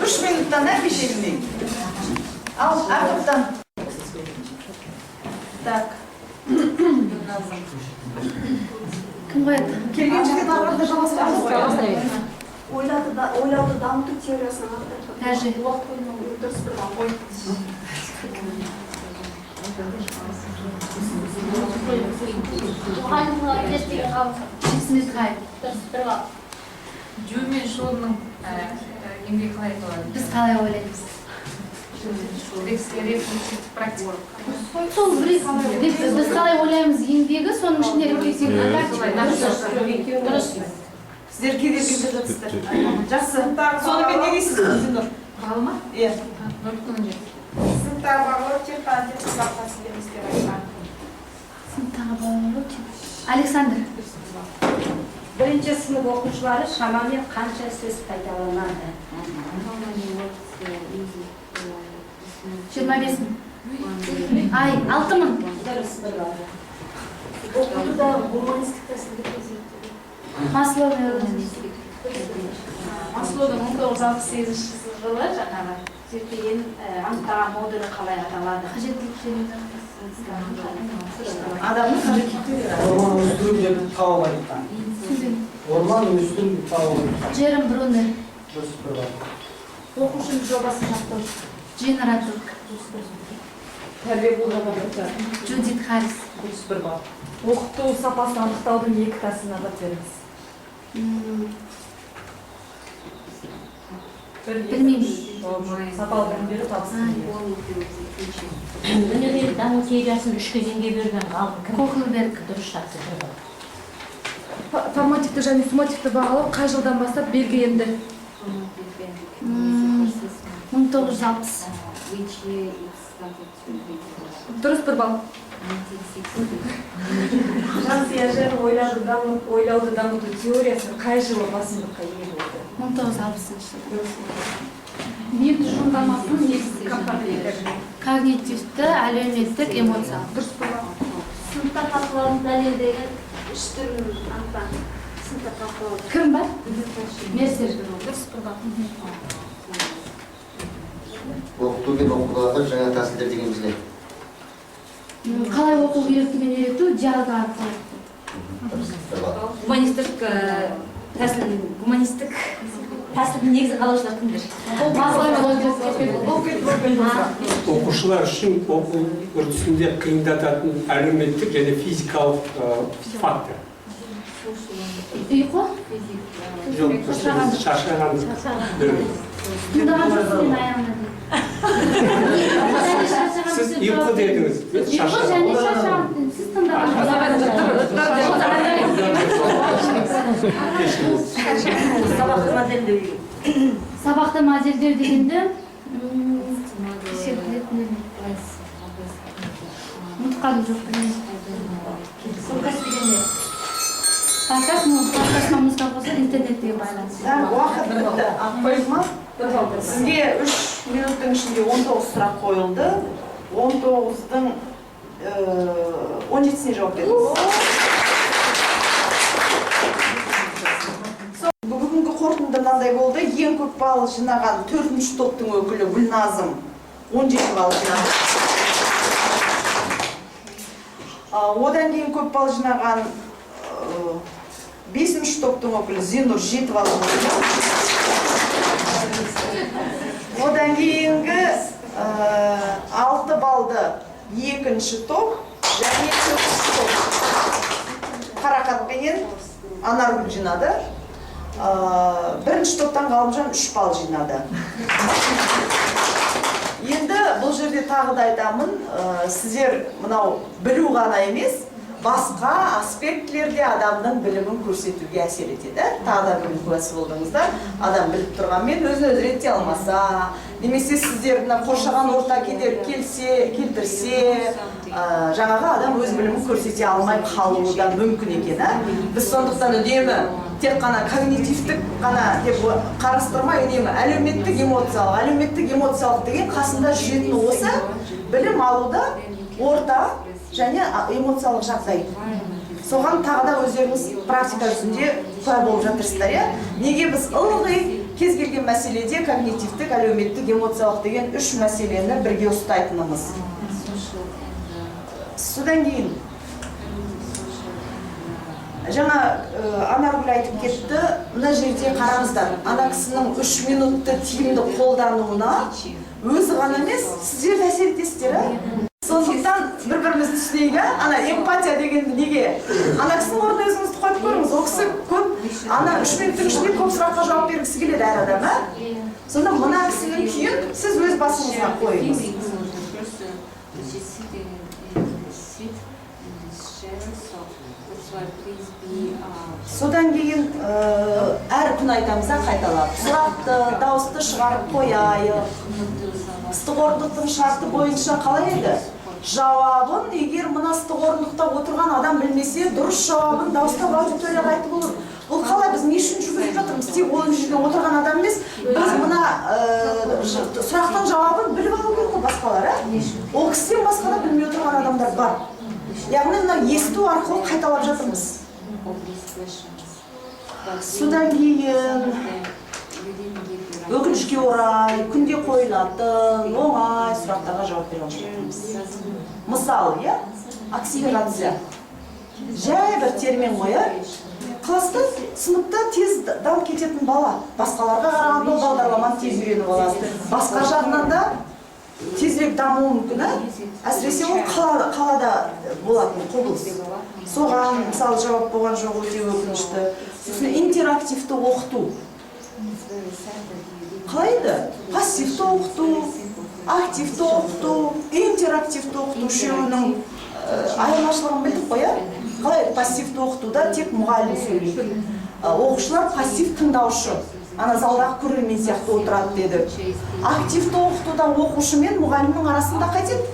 Üç minuttan ne pişirmeyin. Al, artıktan. Так. Kim koydu? Келгенше тағырда жалғастырамыз ғой. Ойлауды дамыту теориясына Тәжі. дұрыс бір ғой. Чипсіміз қай? Жүү мен шоудың еңбек қалай болады? Біз қалай ойлаймыз? Практика. Сол біз қалай ойлаймыз еңбегі, соның ішінде рефлексия практика. Дұрыс. Сіздер кедергісіз жатсыздар. Жақсы. Сонымен не дейсіз? Зинур? Бағалы ма? Иә. 0,7. Сыныптағы бағалар тек қана сабаққа сіздеріңіздер айтқан. Сыныптағы балалар. Александр. Бірінші сынып оқушылары шамамен қанша сөз пайдаланады? 25 мың. Ай, 6 мың. Дұрыс бір бар. Оқытуда гуманистік тәсілдерді зерттеу. Маслоу. Маслоудың 1968 жылы жаңағы зерттеген анықтаған модулі қалай аталады? Қажеттіліктері. Адамның қажеттіліктері. Orman üstün bir tavuk ayıktan. Orman üstün bir tavuk. Джером Брунер. Dürüst bir var. Оқушының жобасын жақтау. Дженератор. Тәрбие болғанда Джудит Харрис. дұрыс бір бар. Оқыту сапасын анықтаудың екі тәсілін атап беріңіз. Білмеймін. Сапалы білім беру табысын. Өнердегі даму теориясын үш кезеңге бөлген ғалым кім? Кохлберг. Дұрыс жақтырды. Формативті және суммативті бағалау қай жылдан бастап белгіленді? 1960. Дұрыс бір балл. Жансия жер ойлауды дамыту теориясы қай жылы басымдыққа ие болды? 1960. Ньют тұжырымдамасының негізгі компоненттері. Когнитивті, әлеуметтік, эмоциялық. Дұрыс бір балл. Сыныпта талқылауын дәлелдеген үш түрін анықтаңыз. Сыныпта талқылауды. Кім бар? Мерсер. Дұрыс бір балл. Оқыту мен оқытудағы жаңа тәсілдер дегеніміз не? Қалай оқу керектігін үйрету, диалог арқылы. Гуманистік тәсілдің негізі қалаушылар кімдер? Оқушылар үшін оқу үрдісінде қиындататын әлеуметтік және физикалық фактор. Ұйқы? Жоқ, шаршаған. Тыңдаған жоқпын аяғына дейін. Сіз ұйқы дедіңіз. Ұйқы және шаршаған дейін. Сіз Сабақты модельдеу. Сабақты модельдеу дегенде ұмытқаным жоқ. Подкаст музыка болса интернетке байланысты. Уақыт бітті. Қойып ма? Сізге 3 минуттың ішінде 19 сұрақ қойылды. 19-дың 17-сіне жауап бердіңіз. Бүгінгі қорытынды мынандай болды. Ең көп балл жинаған 4-ші топтың өкілі Гүлназым 17 балл жинады. Одан кейін көп балл жинаған 5-ші топтың өкілі Зинур 7 балл жинады. Одан кейінгі 6 баллды 2-ші топ және 4-ші топ Қарақатпенен Анаргүл жинады. 1-ші топтан Ғалымжан 3 балл жинады. Енді бұл жерде тағы да айтамын, сіздер мынау білу ғана емес, басқа аспектлерде адамның білімін көрсетуге әсер етеді. Тағы да білім куәсі болдыңыздар. Адам біліп тұрғанмен өзін өзі реттей алмаса, немесе сіздердің қоршаған орта келтірсе, жаңағы адам өз білімін көрсете алмай қалуы да мүмкін екен. Біз сондықтан үнемі тек қана когнитивтік қана деп қарастырмай үнемі әлеуметтік эмоциялық деген қасында жүретін осы білім алуда орта және эмоциялық жағдай. Соған тағы да өздеріңіз практика жүзінде куә болып жатырсыздар, иә? Неге біз ылғи кез келген мәселеде когнитивтік, әлеуметтік, эмоциялық деген үш мәселені бірге ұстайтынымыз. Содан кейін жаңа Анаргүл айтып кетті, мына жерде қараңыздар, ана кісінің 3 минутты тиімді қолдануына өзі ғана емес, сіздер де әсер етесіздер. Сондықтан бір-бірімізді түсінейік, ана эмпатия дегенді неге? Ана кісінің орнына өзіңізді қойып көріңіз, ол кісі көп, ана 3 минуттың ішінде көп сұраққа жауап бергісі келеді әр адам, сонда мына кісінің күйін сіз өз басыңызға қойыңыз. Содан кейін әр күн айтамыз, қайталап, сұрақты, дауысты шығарып қояйық. Ыстық орындықтың шарты бойынша қалай еді? Жауабын, егер мына ыстық орындықта отырған адам білмесе, дұрыс жауабын дауыстап аудиторияға айтып olur. Бұл қалай біз не үшін жүргізіп жатырмыз? Тек ол жерде отырған адам емес, біз мына сұрақтың жауабын біліп алу керек қой басқалар, ол кісіден басқа да білмей отырған адамдар бар. Яғни мына есту арқылы қайталап жатырмыз. Содан кейін өкінішке орай, күнде қойылатын, оңай сұрақтарға жауап бере жатырмыз. Мысалы, акселерация. Жай бір термин қоя. Класста, сыныпта тез дамып кететін бала. Басқаларға қарағанда бағдарламаны тез үйреніп алады. Басқа жағынан да тезірек дамуы мүмкін, әсіресе ол қалада болатын құбылыс. Соған, мысалы, жауап болған жоқ өте өкінішті. Сосын интерактивті оқыту. Қалайды? Пассивті оқыту, активті оқыту, интерактивті оқыту үшеуінің айырмашылығын білдік қой, қалай пассивті оқытуда тек мұғалім сөйлейді. Оқушылар пассив тыңдаушы. Ана залдағы көрермен сияқты отырады деді. Активті оқытуда оқушы мен мұғалімнің арасында қайтеді?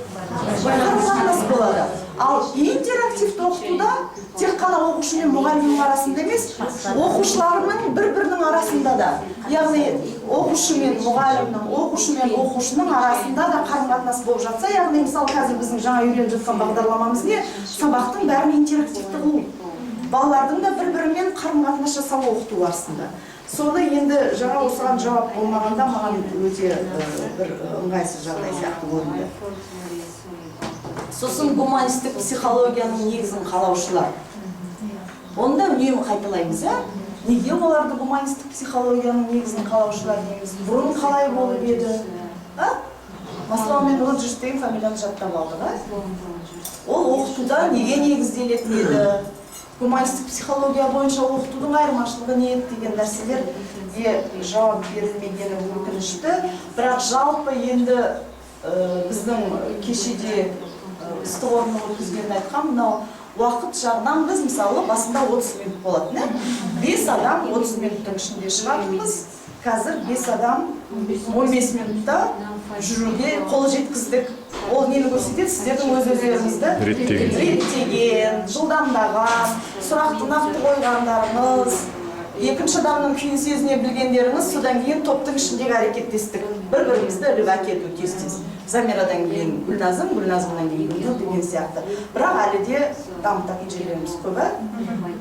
Қарым-қатынас болады. Ал интерактивті оқытуда тек қана оқушы мен мұғалімнің арасында емес, оқушыларының бір-бірінің арасында да. Яғни оқушы мен мұғалімнің, оқушы мен оқушының арасында да қарым-қатынас болып жатса, яғни мысалы қазір біздің жаңа үйреніп жатқан бағдарламамыз не? Сабақтың бәрін интерактивті қылу. Балалардың да бір-бірімен қарым-қатынас жасау оқыту барысында. Соны енді жаңа осыған жауап болмағанда маған өте бір ыңғайсыз жағдай сияқты көрінді. Сосын гуманистік психологияның негізін қалаушылар. Оны да үнемі қайталаймыз, неге оларды гуманистік психологияның негізін қалаушылар дейміз? Бұрын қалай болып еді? Мысалы, мен Роджерс деген фамилияны жаттап алдым. Ол оқытуда неге негізделетін еді? Гуманистік психология бойынша оқытудың айырмашылығы не еді деген нәрселерге жауап берілмегені өкінішті. Бірақ жалпы енді біздің кешеде ыстық орны өткізгенін айтқан, мынау уақыт жағынан біз мысалы басында 30 минут болатын. 5 адам 30 минуттың ішінде шығатынбыз. Қазір 5 адам 15 минутта жүруге қол жеткіздік. Ол нені көрсетеді? Сіздердің өз-өздеріңізді реттеген, жылдамдаған, сұрақты нақты қойғандарыңыз, екінші адамның күйін сезіне білгендеріңіз, содан кейін топтың ішіндегі әрекеттестік. Бір-бірімізді іліп әкету тез-тез. Замирадан кейін Гүлназым, Гүлназымнан кейін Гүлнұр деген сияқты. Бірақ әлі де дамытатын жерлеріміз көп.